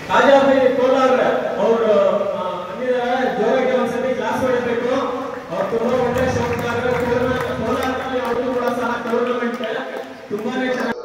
ರಾಜಾಭಾಯಿ ಕೋಲಾರ್ ಅವರು ಬಂದಿದ್ದಾರೆ. ಜೋರಾಗಿ ಒಂದ್ಸತಿ ಕ್ಲಾಸ್ ಹೊಡಿಬೇಕು. ಅವ್ರು ತುಂಬಾ ಒಳ್ಳೆ ಶೋಧಕರು. ಕೋಲಾರಲ್ಲಿ ಅವರು ಕೂಡ ಸಹ ಟೂರ್ನಮೆಂಟ್ ತುಂಬಾನೇ ಚೆನ್ನಾಗಿ.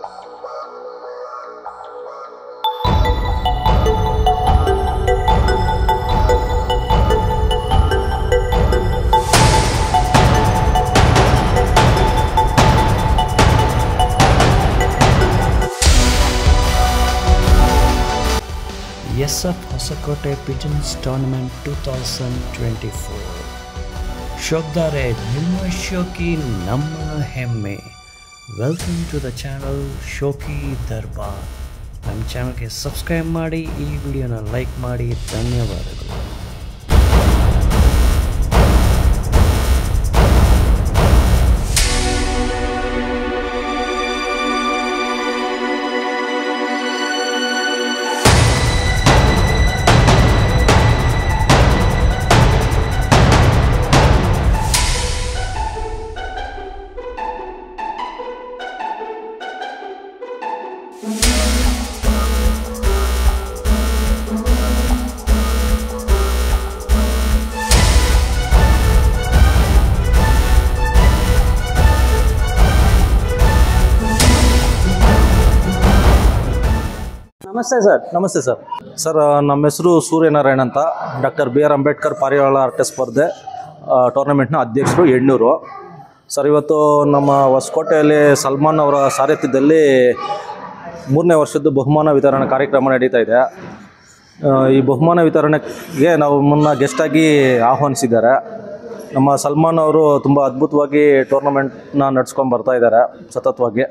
SF Hosakote Pigeons Tournament 2024. Shokdare Nimma Shoki Namma Hemme. Welcome to the channel Shoki Darbar. ನಮ್ಮ ಚಾನಲ್ಗೆ ಸಬ್ಸ್ಕ್ರೈಬ್ ಮಾಡಿ, ಈ ವಿಡಿಯೋನ ಲೈಕ್ ಮಾಡಿ. ಧನ್ಯವಾದಗಳು. ನಮಸ್ತೆ ಸರ್. ನಮಸ್ತೆ ಸರ್. ಸರ್ ನಮ್ಮ ಹೆಸರು ಸೂರ್ಯನಾರಾಯಣ್ ಅಂತ. ಡಾಕ್ಟರ್ ಬಿ ಆರ್ ಅಂಬೇಡ್ಕರ್ ಪಾರಿವಾಳ ಆಟ ಸ್ಪರ್ಧೆ ಟೂರ್ನಮೆಂಟ್ನ ಅಧ್ಯಕ್ಷರು ಎಣ್ಣೂರು. ಸರ್, ಇವತ್ತು ನಮ್ಮ ಹೊಸಕೋಟೆಯಲ್ಲಿ ಸಲ್ಮಾನ್ ಅವರ ಸಾರಥ್ಯದಲ್ಲಿ 3ನೇ ವರ್ಷದ ಬಹುಮಾನ ವಿತರಣಾ ಕಾರ್ಯಕ್ರಮ ನಡೀತಾ ಇದೆ. ಈ ಬಹುಮಾನ ವಿತರಣೆಗೆ ನಾವು ಗೆಸ್ಟಾಗಿ ಆಹ್ವಾನಿಸಿದ್ದಾರೆ. ನಮ್ಮ ಸಲ್ಮಾನ್ ಅವರು ತುಂಬ ಅದ್ಭುತವಾಗಿ ಟೂರ್ನಮೆಂಟ್ನ ನಡ್ಸ್ಕೊಂಡು ಬರ್ತಾ ಇದ್ದಾರೆ ಸತತವಾಗಿ.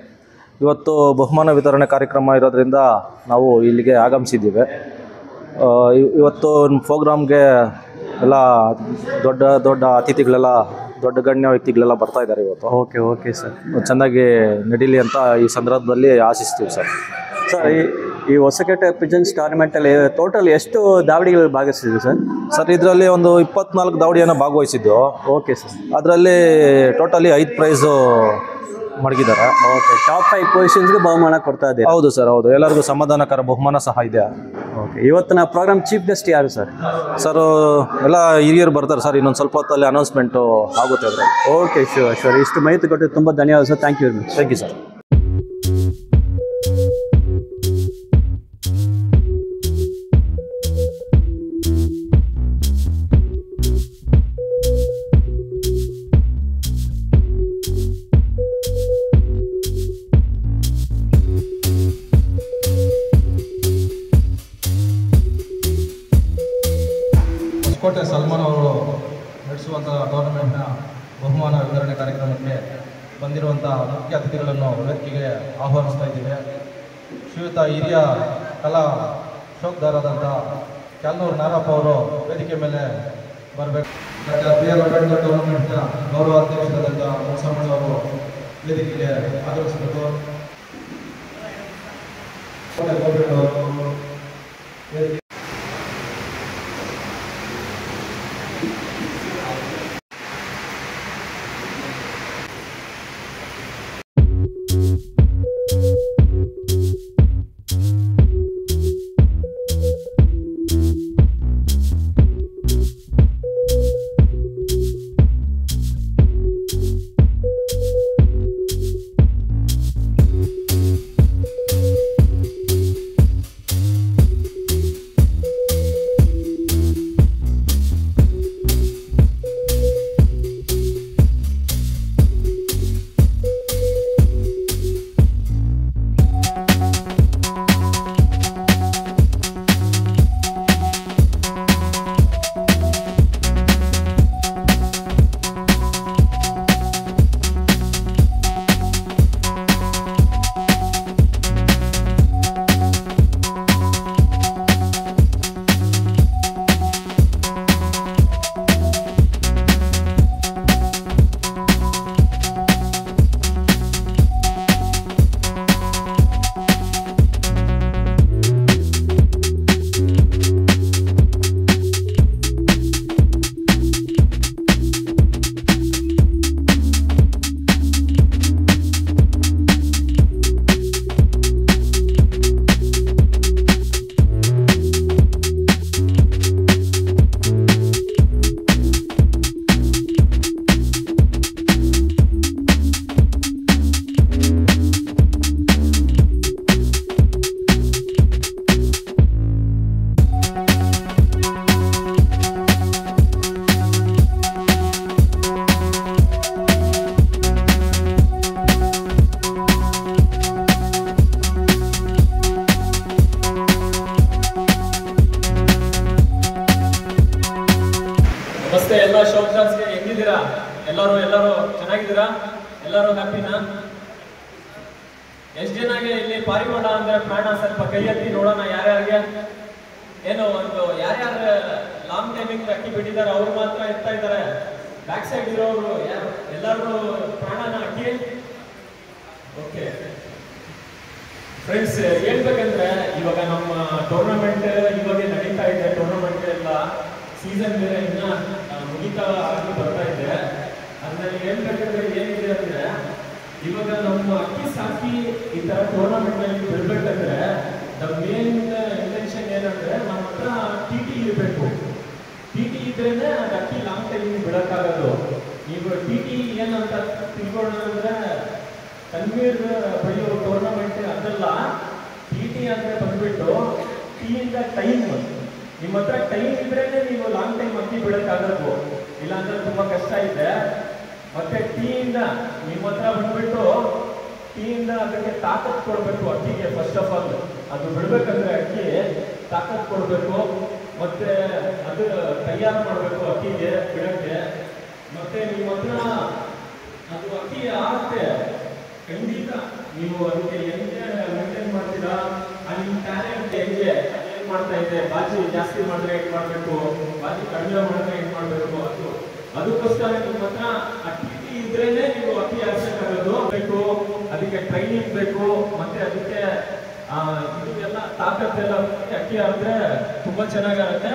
ಇವತ್ತು ಬಹುಮಾನ ವಿತರಣೆ ಕಾರ್ಯಕ್ರಮ ಇರೋದ್ರಿಂದ ನಾವು ಇಲ್ಲಿಗೆ ಆಗಮಿಸಿದ್ದೀವಿ. ಇವತ್ತು ಪ್ರೋಗ್ರಾಮ್ಗೆ ಎಲ್ಲ ದೊಡ್ಡ ದೊಡ್ಡ ಅತಿಥಿಗಳೆಲ್ಲ, ದೊಡ್ಡ ಗಣ್ಯ ವ್ಯಕ್ತಿಗಳೆಲ್ಲ ಬರ್ತಾ ಇದ್ದಾರೆ ಇವತ್ತು. Okay sir. ಚೆನ್ನಾಗಿ ನಡೀಲಿ ಅಂತ ಈ ಸಂದರ್ಭದಲ್ಲಿ ಆಶಿಸ್ತೀವಿ ಸರ್. ಸರ್, ಈ ಹೊಸಕೋಟೆ ಪಿಜನ್ಸ್ ಟೂರ್ನಮೆಂಟಲ್ಲಿ ಟೋಟಲ್ ಎಷ್ಟು ದಾವಡಿಗಳು ಭಾಗವಹಿಸಿದ್ರು ಸರ್? ಸರ್, ಇದರಲ್ಲಿ ಒಂದು 24 ದಾವಡಿಯನ್ನು ಭಾಗವಹಿಸಿದ್ದು. Okay sir. ಅದರಲ್ಲಿ ಟೋಟಲಿ 5 ಪ್ರೈಸು ಮಡಗಿದ್ದಾರೆ. ಓಕೆ, ಟಾಪ್ 5 ಪೊಸಿಷನ್ಸ್ಗೆ ಬಹುಮಾನ ಕೊಡ್ತಾ ಇದ್ದೀವಿ. ಹೌದು ಸರ್, ಹೌದು. ಎಲ್ಲರಿಗೂ ಸಮಾಧಾನಕರ ಬಹುಮಾನ ಸಹ ಇದೆ. ಓಕೆ, ಇವತ್ತಿನ ಪ್ರೋಗ್ರಾಮ್ ಚೀಫ್ ಗೆಸ್ಟ್ ಯಾರು ಸರ್? ಸರ್, ಎಲ್ಲ ಹಿರಿಯರು ಬರ್ತಾರೆ ಸರ್. ಇನ್ನೊಂದು ಸ್ವಲ್ಪ ಹೊತ್ತಲ್ಲಿ ಅನೌನ್ಸ್ಮೆಂಟು ಆಗುತ್ತೆ ಅದರಲ್ಲಿ. Okay, sure. ಇಷ್ಟು ಮಾಹಿತಿ ಕೊಟ್ಟು ತುಂಬ ಧನ್ಯವಾದ sir. Thank you very much. Thank you sir. Hosakote Salman ಅವರು ನಡೆಸುವಂಥ ಟೂರ್ನಮೆಂಟ್ನ ಬಹುಮಾನ ವಿತರಣೆ ಕಾರ್ಯಕ್ರಮಕ್ಕೆ ಬಂದಿರುವಂಥ ಮುಖ್ಯ ಅತಿಥಿಗಳನ್ನು ವೇದಿಕೆಗೆ ಆಹ್ವಾನಿಸ್ತಾ ಇದ್ದೀವಿ. ಶ್ರೀಯುತ ಹಿರಿಯ ಕಲಾ ಶೋಕದಾರರಾದಂಥ ಕ್ಯಾಲ್ನೂರು ನಾರಪ್ಪ ಅವರು ವೇದಿಕೆ ಮೇಲೆ ಬರಬೇಕು. ಡಾಕ್ಟರ್ ಬಿ ಆರ್ ಅಂಬೇಡ್ಕರ್ ಟೂರ್ನಮೆಂಟ್ನ ಗೌರವ ಅಧ್ಯಕ್ಷರಾದಂಥ ಮುನ್ಸಮ್ಮಣ್ಣ ಅವರು ವೇದಿಕೆಗೆ ಆಗಮಿಸಬೇಕು. ನಮಸ್ತೆ ಎಲ್ಲ ಶೋಕ್ದಾಸ್ಗೆ, ಹೆಂಗಿದ್ದೀರಾ ಎಲ್ಲರೂ ಚೆನ್ನಾಗಿದ್ದೀರಾ? ಎಲ್ಲರೂ ಹ್ಯಾಪಿನಾ? ಎಷ್ಟು ಜನಗೆ ಇಲ್ಲಿ ಪಾರಿವಾಳ ಅಂದ್ರೆ ಪ್ರಾಣ? ಸ್ವಲ್ಪ ಕೈ ಎತ್ತಿ ನೋಡೋಣ ಯಾರ್ಯಾರಿಗೆ. ಏನೋ ಒಂದು ಯಾರ್ಯಾರು ಲಾಂಗ್ ಟೈಮಿಂಗ್ ಅಕ್ಕಿ ಬಿಟ್ಟಿದ್ದಾರೆ ಅವ್ರು ಮಾತ್ರ ಎತ್ತಾ ಇದ್ದಾರೆ. ಬ್ಯಾಕ್ ಸೈಡ್ ಇರೋರು ಯಾರು ಎಲ್ಲರೂ ಪ್ರಾಣನ ಅಕ್ಕಿ. ಓಕೆ ಫ್ರೆಂಡ್ಸ್, ಹೇಳ್ಬೇಕಂದ್ರೆ ಇವಾಗ ನಮ್ಮ ಟೂರ್ನಮೆಂಟ್ ಇವಾಗ ನಡೀತಾ ಇದೆ. ಟೂರ್ನಮೆಂಟ್ ಎಲ್ಲ ಸೀಸನ್ ಬೇರೆ ಇನ್ನ ಮುಗಿತಾ ಆಗಿ ಬರ್ತಾ ಇದೆ. ಅದ್ರಲ್ಲಿ ಹೇಳ್ಬೇಕಂದ್ರೆ ಏನಿದೆ ಅಂದ್ರೆ, ಇವಾಗ ನಮ್ಮ ಅಕ್ಕಿ ಸಾಕಿ ಈ ತರ ಟೂರ್ನಮೆಂಟ್ ನಲ್ಲಿ ಬಿಡ್ಬೇಕಂದ್ರೆ ನಮ್ಮ ಮೇನ್ ಇಂಟೆನ್ಷನ್ ಏನಂದ್ರೆ, ನಮ್ಮ ಹತ್ರ TT ಇರಬೇಕು. TT ಇದ್ರೇನೆ ಅದು ಅಕ್ಕಿ ಲಾಂಗ್ ಟೈಮ್ ಬಿಡಕ್ಕಾಗೋದು. ಈಗ TT ಏನಂತ ತಿಳ್ಕೊಳ್ಳೋದಂದ್ರೆ, ತನ್ವೀರ್ ಬಳಿಯೋ ಟೂರ್ನಮೆಂಟ್ ಅದಲ್ಲ. TT ಅಂದ್ರೆ ಬಂದ್ಬಿಟ್ಟು ಟಿ ಇಂದ ಟೈಮ್. ನಿಮ್ಮ ಹತ್ರ ಟೈಮ್ ಇದ್ರೇನೆ ನೀವು ಲಾಂಗ್ ಟೈಮ್ ಅಕ್ಕಿ ಬಿಡಕ್ಕಾಗೋದು, ಇಲ್ಲಾಂದ್ರೆ ತುಂಬಾ ಕಷ್ಟ ಇದೆ. ಮತ್ತೆ ಟೀ ಇಂದ ನಿಮ್ಮ ಹತ್ರ ಬಂದ್ಬಿಟ್ಟು ಟೀ ಇಂದ ಅದಕ್ಕೆ ತಾಕತ್ ಕೊಡ್ಬೇಕು ಅಕ್ಕಿಗೆ. ಫಸ್ಟ್ ಆಫ್ ಆಲ್ ಅದು ಬಿಡ್ಬೇಕಂದ್ರೆ ಅಕ್ಕಿ ತಾಕತ್ ಕೊಡ್ಬೇಕು, ಮತ್ತೆ ಅದು ತಯಾರು ಮಾಡ್ಬೇಕು ಅಕ್ಕಿಗೆ ಬಿಡಕ್ಕೆ. ಮತ್ತೆ ನಿಮ್ಮ ಹತ್ರ ಅದು ಅಕ್ಕಿ ಆಗುತ್ತೆ ಖಂಡಿತ. ನೀವು ಅದಕ್ಕೆ ಹೆಂಗೆ ಮೇಂಟೈನ್ ಮಾಡ್ತೀರಾ, ನಿಮ್ಮ ಟ್ಯಾಲೆಂಟ್ ಹೆಂಗೆ ಏನ್ ಮಾಡ್ತಾ ಇದೆ, ಬಾಜಿ ಜಾಸ್ತಿ ಮಾಡಿದ್ರೆ ಹೆಂಗ್ ಮಾಡ್ಬೇಕು, ಬಾಜಿ ಕಡಿಮೆ ಮಾಡಿದ್ರೆ ಹೆಂಗ್ ಮಾಡ್ಬೇಕು, ಅದಕ್ಕೋಸ್ಕರ ನಿಮ್ಮ ಹತ್ರ ಅಕ್ಕಿ ಇದ್ರೇನೆ ನೀವು ಅಕ್ಕಿ ಆರಿಸಕ್ಕಾಗೋದು. ಬೇಕು ಅದಕ್ಕೆ ಟ್ರೈನಿಂಗ್ ಬೇಕು, ಮತ್ತೆ ಅದಕ್ಕೆ ಇದು ಎಲ್ಲ ತಾಕತ್ತೆಲ್ಲ ಅಕ್ಕಿ ಆದ್ರೆ ತುಂಬಾ ಚೆನ್ನಾಗಿರುತ್ತೆ.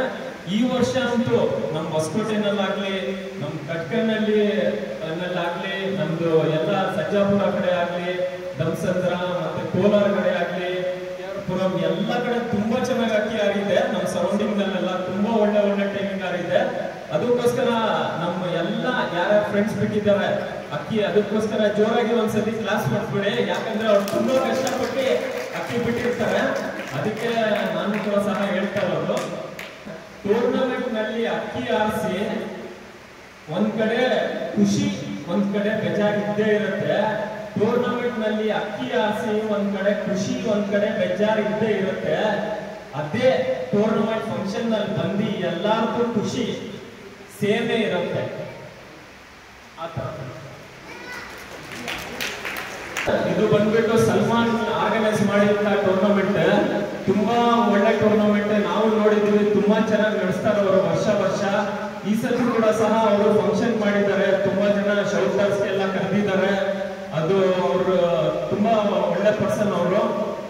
ಈ ವರ್ಷ ಅಂತೂ ನಮ್ಮ ಹೊಸಕೋಟೆನಲ್ಲಾಗ್ಲಿ, ನಮ್ಮ ಕಟ್ಕನಲ್ಲಿ ಆಗ್ಲಿ, ನಮ್ದು ಎಲ್ಲ ಸಜ್ಜಾಪುರ ಕಡೆ ಆಗ್ಲಿ, ಧಮ್ಸಂದ್ರ ಮತ್ತೆ ಕೋಲಾರ ಕಡೆ ಆಗ್ಲಿ, ಪುರಂ ಎಲ್ಲ ಕಡೆ ತುಂಬಾ ಚೆನ್ನಾಗಿ ಅಕ್ಕಿ ಆಗಿದೆ. ನಮ್ಮ ಸರೌಂಡಿಂಗ್ ನಲ್ಲೆಲ್ಲ ತುಂಬಾ ಒಳ್ಳೆ ಟೈಮಿಂಗ್ ಆಗಿದೆ. ಅದಕ್ಕೋಸ್ಕರ ನಮ್ಮ ಎಲ್ಲ ಯಾರ್ಯಾರ ಫ್ರೆಂಡ್ಸ್ ಬಿಟ್ಟಿದ್ದಾರೆ ಅಕ್ಕಿ, ಅದಕ್ಕೋಸ್ಕರ ಜೋರಾಗಿ ಒಂದ್ಸತಿ ಕ್ಲಾಸ್ ಮಾಡಿಸ್ಬಿಡಿ. ಯಾಕಂದ್ರೆ ಅವ್ರು ತುಂಬಾ ಕಷ್ಟಪಟ್ಟು ಅಕ್ಕಿ ಬಿಟ್ಟಿರ್ತಾರೆ. ಅದಕ್ಕೆ ನಾನು ಕೂಡ ಸಹ ಹೇಳ್ತಾ ಇರೋದು, ಟೂರ್ನಮೆಂಟ್ ನಲ್ಲಿ ಅಕ್ಕಿ ಆರಿಸಿ ಒಂದ್ ಕಡೆ ಖುಷಿ, ಒಂದ್ ಕಡೆ ಬೇಜಾರಿದ್ದೇ ಇರುತ್ತೆ. ಟೂರ್ನಮೆಂಟ್ ನಲ್ಲಿ ಅಕ್ಕಿ ಆರಿಸಿ ಒಂದ್ ಕಡೆ ಖುಷಿ, ಒಂದ್ ಕಡೆ ಬೇಜಾರಿದ್ದೇ ಇರುತ್ತೆ. ಅದೇ ಟೂರ್ನಮೆಂಟ್ ಫಂಕ್ಷನ್ ನಲ್ಲಿ ಬಂದು ಎಲ್ಲಾರ್ಗೂ ಖುಷಿ ಸೇಮೇ ಇರುತ್ತೆ. ಇದು ಬಂದ್ಬಿಟ್ಟು ಸಲ್ಮಾನ್ ಆರ್ಗನೈಸ್ ಮಾಡಿದಂತ ಟೂರ್ನಮೆಂಟ್. ತುಂಬಾ ಒಳ್ಳೆ ಟೂರ್ನಮೆಂಟ್. ನಾವು ನೋಡಿದ್ವಿ, ತುಂಬಾ ಚೆನ್ನಾಗಿ ನಡೆಸ್ತಾರೆ ಅವರು ವರ್ಷ. ಈ ಸಲ ಕೂಡ ಸಹ ಅವರು ಫಂಕ್ಷನ್ ಮಾಡಿದ್ದಾರೆ. ತುಂಬಾ ಜನ ಶೌಟರ್ಸ್ಗೆಲ್ಲ ಕರೆದಿದ್ದಾರೆ. ಅದು ಅವರು ತುಂಬಾ ಒಳ್ಳೆ ಪರ್ಸನ್ ಅವರು.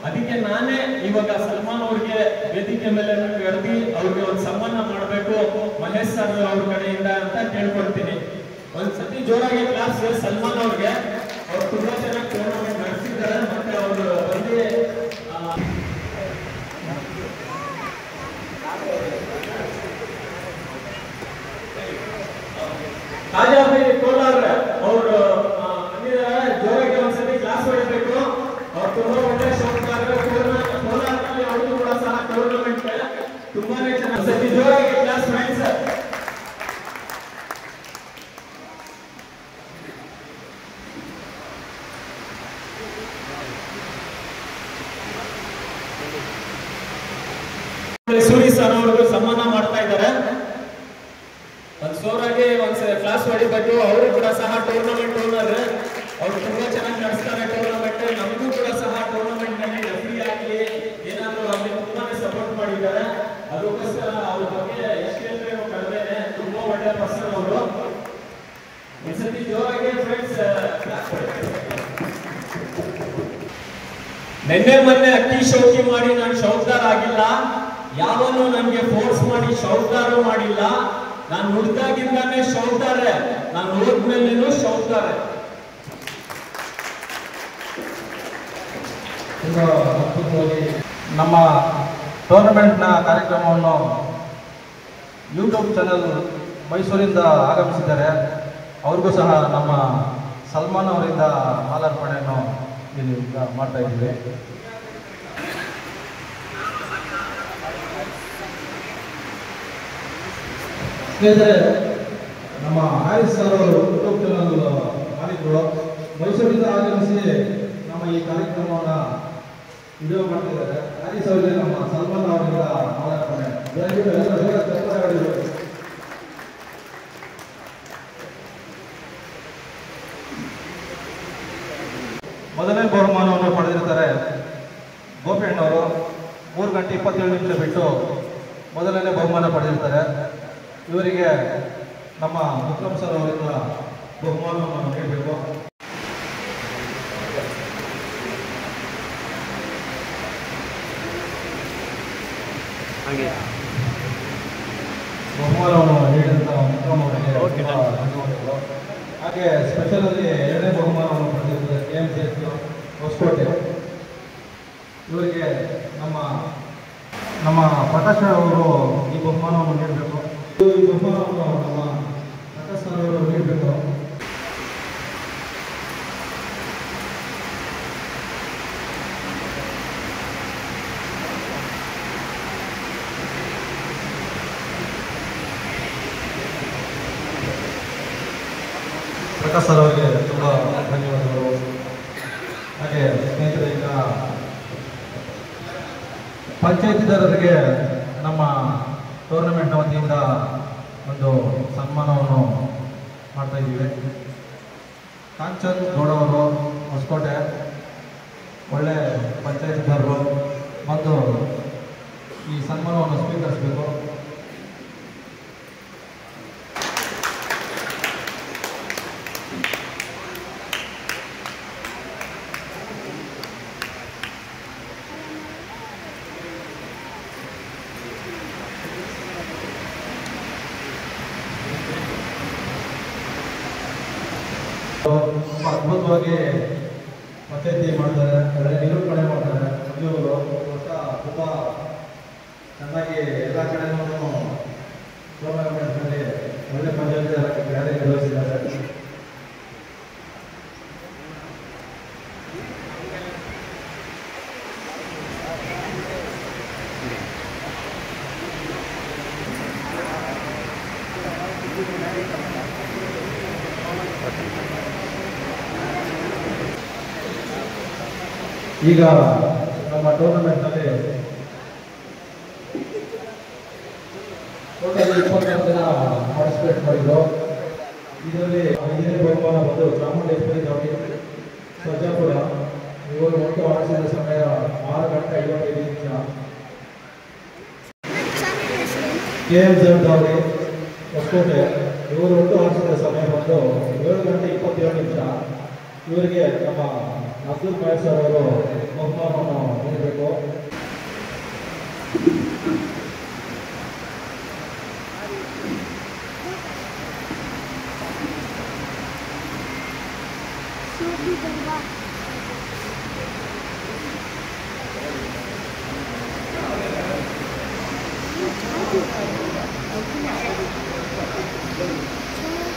ಅದಕ್ಕೆ ನಾನೇ ಇವಾಗ ಸಲ್ಮಾನ್ ಅವ್ರಿಗೆ ವೇದಿಕೆ ಮೇಲೆ ಕರೆದಿ ಅವ್ರಿಗೆ ಒಂದು ಸನ್ಮಾನ ಮಾಡಬೇಕು ಮಹೇಶ್ ಸರ್ ಅವ್ರ ಕಡೆಯಿಂದ ಅಂತ ಕೇಳ್ಕೊಳ್ತೀನಿ. ಒಂದ್ಸತಿ ಜೋರಾಗಿ ಕ್ಲಾಸ್ ಸಲ್ಮಾನ್ ಅವ್ರಿಗೆ. ಅವ್ರು ತುಂಬಾ ಚೆನ್ನಾಗಿ ಟೂರ್ನಮೆಂಟ್ ನಡೆಸಿದ್ದಾರೆ. ಮತ್ತೆ ಅವರು ಬಂದು ತಾಜಾಬಿ ಕೋಲಾರ ಅವರು ಬಂದಿದ್ದಾರೆ. ಜೋರಾಗಿ ಒಂದ್ಸತಿ ಕ್ಲಾಸ್ ಹೊಡಿಬೇಕು. ಅವ್ರು ತುಂಬಾ ಒಳ್ಳೆ ಶೋಕಾರರು. ಕೋಲಾರದಲ್ಲಿ ಅವ್ರಿಗೂ ಕೂಡ ಸಹ ಟೂರ್ನಮೆಂಟ್ ತುಂಬಾನೇ ಚೆನ್ನಾಗಿ. ಒಂದ್ಸತಿ ಜೋರಾಗಿ ಕ್ಲಾಸ್ ಫ್ರೆಂಡ್ಸ್. ಸೂರಿ ಸರ್ ಅವ್ರಿಗೂ ಸನ್ಮಾನ ಮಾಡ್ತಾ ಇದ್ದಾರೆ. ಒಂದ್ ಸೋರಾಗಿ ಒಂದ್ ಕ್ಲಾಸ್ ಹೊಡಿಬೇಕು. ಅವರು ಕೂಡ ಸಹ ಟೂರ್ನಮೆಂಟ್ ಓನರ್. ಅವ್ರು ತುಂಬಾ ಚೆನ್ನಾಗಿ ನಡೆಸ್ತಾರೆ ಟೂರ್ನಮೆಂಟ್. ನಮಗೂ ಕೂಡ ಸಹ ಟೂರ್ನಮೆಂಟ್ ನಲ್ಲಿ ರೆಫ್ರಿ ಆಗಲಿ ಏನಾದ್ರು ಅಲ್ಲಿ ತುಂಬಾನೇ ಸಪೋರ್ಟ್ ಮಾಡಿದ್ದಾರೆ. ಅದಕ್ಕೋಸ್ಕರ ಅವ್ರ ಬಗ್ಗೆ ಎಷ್ಟು ಹೇಳಿದ್ರೆ ಕಡಿಮೆ. ತುಂಬಾ ಒಳ್ಳೆ ಪರ್ಸನ್ ಅವರು. ಒಂದ್ಸತಿ ಜೋರಾಗಿ ಫ್ರೆಂಡ್ಸ್. ಮೊನ್ನೆ ಅಕ್ಕಿ ಶೌಕಿ ಮಾಡಿ ನಾನು ಶೌಕ್ದಾರ್ ಆಗಿಲ್ಲ. ಯಾವನು ನನಗೆ ಫೋರ್ಸ್ ಮಾಡಿ ಶೌಕ್ದಾರು ಮಾಡಿಲ್ಲ. ನಾನು ನುಡ್ದಾಗಿಂದಾನೆ ಶೌಕ್ದಾರೆ, ನಾನು ಹೋದ್ಮೇಲೇನು ಶೌಕ್ದಾರೆ. ನಮ್ಮ ಟೂರ್ನಮೆಂಟ್ನ ಕಾರ್ಯಕ್ರಮವನ್ನು ಯೂಟ್ಯೂಬ್ ಚಾನಲ್ ಮೈಸೂರಿಂದ ಆಗಮಿಸಿದ್ದಾರೆ. ಅವ್ರಿಗೂ ಸಹ ನಮ್ಮ ಸಲ್ಮಾನ್ ಅವರಿಂದ ಮಾಲಾರ್ಪಣೆಯನ್ನು ಇಲ್ಲಿ ಮಾಡ್ತಾ ಇದ್ದೀವಿ. ಸ್ನೇಹಿತರೆ, ನಮ್ಮ ಹ್ಯಾರಿಸ್ ಸರ್ ಅವರು ಯೂಟ್ಯೂಬ್ ಚಾನಲ್ ಮಾಲೀಕರು ಮೈಸೂರಿಂದ ಆಗಮಿಸಿ ನಮ್ಮ ಈ ಕಾರ್ಯಕ್ರಮವನ್ನು ವಿಡಿಯೋ ಮಾಡ್ತಿದ್ದಾರೆ. ಹ್ಯಾರಿಸ್ ಅವರಿಗೆ ನಮ್ಮ ಸಲ್ಮಾನ್ ಅವರಿಂದ ಮಾಲಾರ್ಪಣೆ. 3 ಗಂಟೆ 27 ನಿಮಿಷ ಬಿಟ್ಟು ಮೊದಲನೇ ಬಹುಮಾನ ಪಡೆದಿರ್ತಾರೆ. ಇವರಿಗೆ ನಮ್ಮ ವಿಕ್ರಮ್ ಸರ್ ಅವರಿಂದ ಬಹುಮಾನವನ್ನು ನೀಡಬೇಕು. ಬಹುಮಾನವನ್ನು ನೀಡಿದಂಥ ವಿಕ್ರಮ್ ಅವರಿಗೆ ಧನ್ಯವಾದಗಳು. ಹಾಗೆ ಸ್ಪೆಷಲಲ್ಲಿ 2ನೇ ಬಹುಮಾನವನ್ನು ಪಡೆದಿದ್ದಾರೆ KMCH ಹೊಸಕೋಟೆ. ಇವರಿಗೆ ನಮ್ಮ ಪ್ರಕಾಶ್ ಅವರು ಈ ಬಹುಮಾನವನ್ನು ನೀಡಬೇಕು. ಈ ಬಹುಮಾನವನ್ನು ನಮ್ಮ ಪ್ರಕಾಶ್ ಸರ್ ಅವರು ನೀಡಬೇಕು. ಪ್ರಕಾಶ್ ಸರ್ ಅವರಿಗೆ ತುಂಬ ಧನ್ಯವಾದಗಳು. ಹಾಗೆ ಸ್ನೇಹಿತರೆ, ಈಗ ಪಂಚಾಯತಿದಾರರಿಗೆ ನಮ್ಮ ಟೂರ್ನಮೆಂಟ್ನ ವತಿಯಿಂದ ಒಂದು ಸನ್ಮಾನವನ್ನು ಮಾಡ್ತಾ ಇದ್ದೀವಿ. ಕಾಂಚನ್ ಗೌಡ ಅವರು ಹೊಸಕೋಟೆ ಒಳ್ಳೆ ಪಂಚಾಯತಿದಾರರು ಮತ್ತು ಈ ಸನ್ಮಾನವನ್ನು ಸ್ವೀಕರಿಸಬೇಕು. ತುಂಬ ಅದ್ಭುತವಾಗಿ ಪಂಚಾಯತಿ ಮಾಡ್ತಾರೆ, ಒಳ್ಳೆ ನಿರೂಪಣೆ ಮಾಡ್ತಾರೆ. ಇವರು ತುಂಬ ಚೆನ್ನಾಗಿ ಎಲ್ಲ ಕಡೆನೂ ಟೂರ್ನಮೆಂಟ್ನಲ್ಲಿ ಒಳ್ಳೆ ಪಂಚಾಯತಿ ಕಾರ್ಯ ನಿರ್ವಹಿಸಿದ್ದಾರೆ. ಈಗ ನಮ್ಮ ಟೂರ್ನಮೆಂಟ್ನಲ್ಲಿ ಟೋಟಲ್ 24 ಜನ ಪಾರ್ಟಿಸಿಪೇಟ್ ಮಾಡಿದ್ರು. ಇದರಲ್ಲಿ 5ನೇ ಬಹುಮಾನ ಬಂದು ಚಾಮುಂಡೇಶ್ವರಿ ದಾವಣಿ ಸರ್ಜಾಪುರ. ಇವರು ಒಟ್ಟು ಆಡಿಸಿದ ಸಮಯ 6 ಗಂಟೆ 55 ನಿಮಿಷ. KMCH ದಾವಣಿ ಹೊಸಕೋಟೆ ಇವರು ಒಟ್ಟು ಆಡಿಸಿದ ಸಮಯ ಬಂದು 7 ಗಂಟೆ 27 ನಿಮಿಷ. ಇವರಿಗೆ ನಮ್ಮ ಅಬ್ದುಲ್ ಮಹೇಶ್ ಸರ್ ಅವರು ಬಹುಮಾನವನ್ನು ನೀಡಬೇಕು.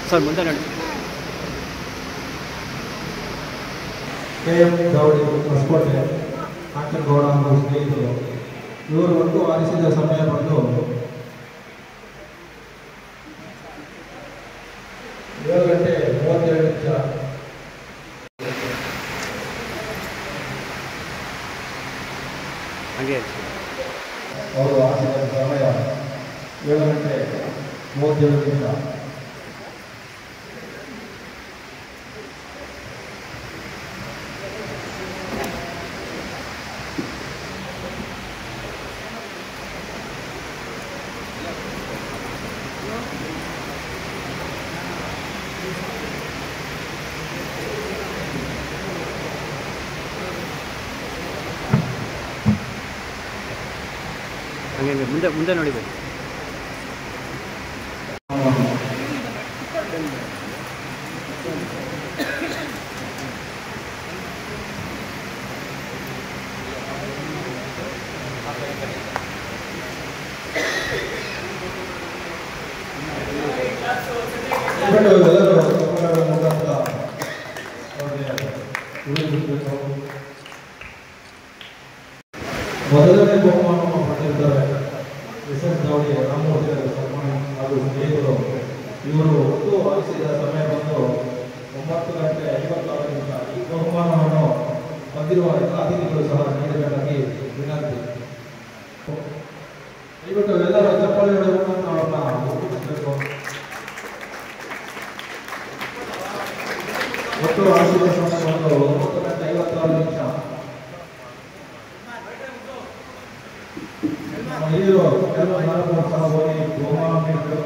ಸರ್ ಮುಂದೆ ನೋಡಿ. KM ಗೌಡಿ ಹೊಸಕೋಟೆ ಕಾಂಚನ್ ಗೌಡ ಅವರು ಸ್ನೇಹಿತರು. ಇವರು ಒಟ್ಟು ಆರಿಸಿದ ಸಮಯ ಬಂದು 7 ಗಂಟೆ 32 ನಿಮಿಷ. ಅವರು ಆರಿಸಿದ ಸಮಯ 7 ಗಂಟೆ 37 ನಿಮಿಷ. ಮುಂದೆ ಮುಂದೆ ನೋಡಿಬೇಕು. ಮೊದಲನೇ ಬಹುಮಾನವನ್ನು ಪಡೆದಿದ್ದಾರೆ SS ದಾವಣಿ ರಾಮಮೂರ್ತಿ ಸನ್ಮಾನ ಹಾಗೂ ಸ್ನೇಹಿತರು. ಇವರು ಒಟ್ಟು ಆರಿಸಿದ ಸಮಯ ಬಂದು 9 ಗಂಟೆ 56 ನಿಮಿಷ. ಈ ಬಹುಮಾನವನ್ನು ಬಂದಿರುವ ಎಲ್ಲ ಅತಿಥಿಗಳು ಸಹ ನೀಡಬೇಕಾಗಿ ವಿನಂತಿ. ದಯವಿಟ್ಟು ಎಲ್ಲರೂ ಚಪ್ಪಾಳೆ ಹೊಡೆದುಕೊಂಡು ಅವರನ್ನ ಒಪ್ಪಿಸಬೇಕು. ಒಟ್ಟು ಆರಿಸಿದ ಸಮಯ ಬಂದು 9 ಗಂಟೆ 56 ನಿಮಿಷ. ನಮ್ಮ ಹಿರಿಯರು ಕೆಲವು ನಾಲ್ಕು ಸಹ ಹೋಗಿ ಬಹುಮಾನ ನೀಡಿದರು.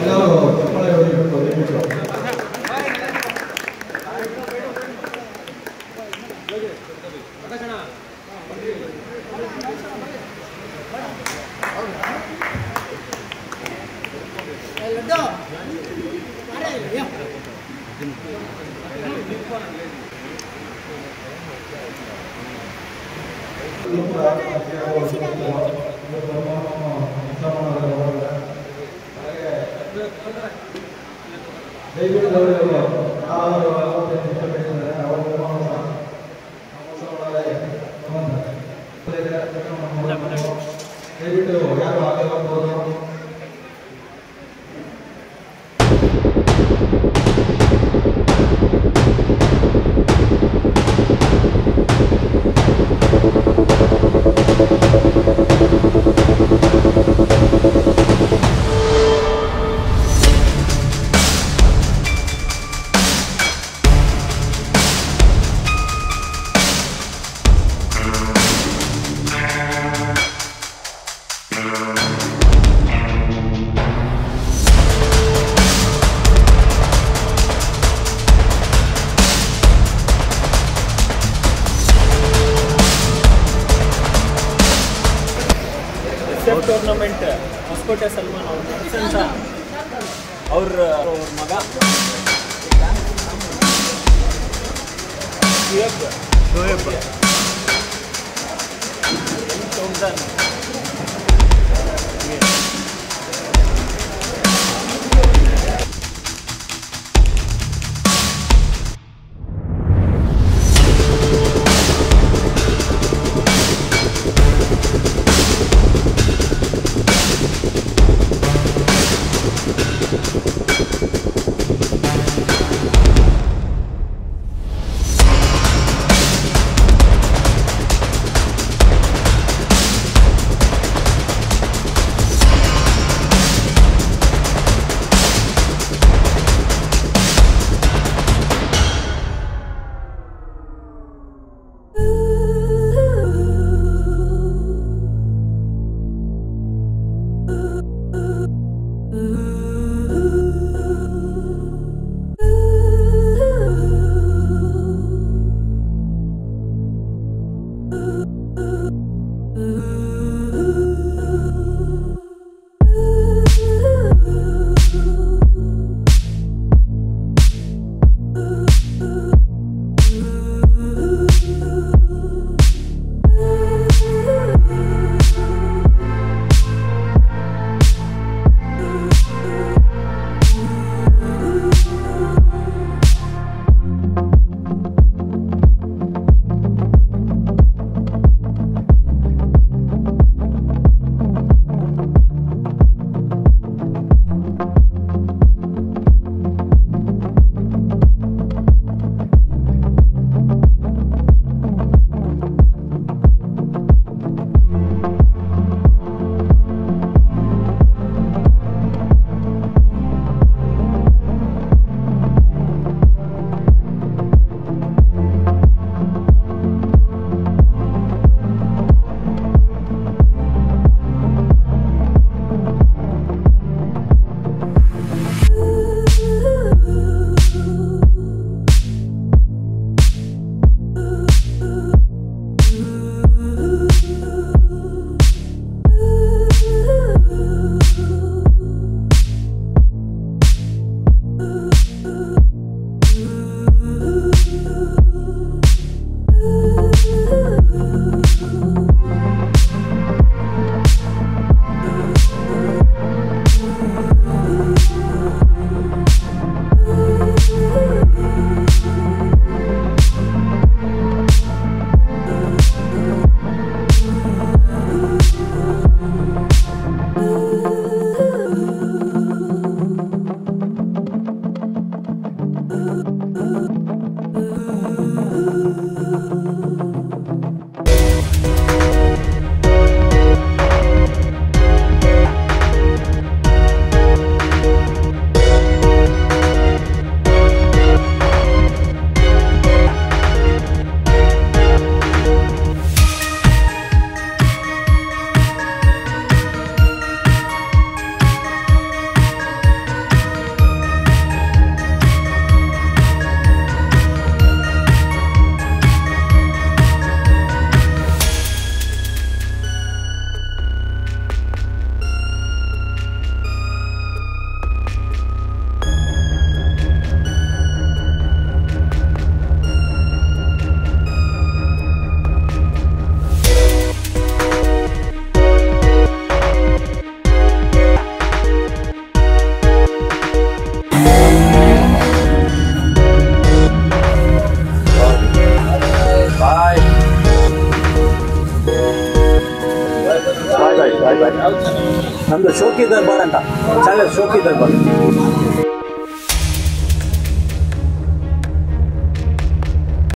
ಎಲ್ಲರೂ ಚಪ್ಪಾಳೆ ಹೊಡಿಬೇಕು ದಯವಿಟ್ಟು. ದಯವಿಟ್ಟು ಯಾರು ಆಗಬಹುದು. ಟೂರ್ನಮೆಂಟ್ ಹೊಸಕೋಟೆ ಸಲ್ಮಾನ್ ಅವ್ರ ಮಗ ಶೋಯಬ್ ನಮ್ಮದು ಶೋಕಿ ದರ್ಬಾರ್ ಅಂತ ಚಾನಲ್, ಶೋಕಿ ದರ್ಬಾರ್.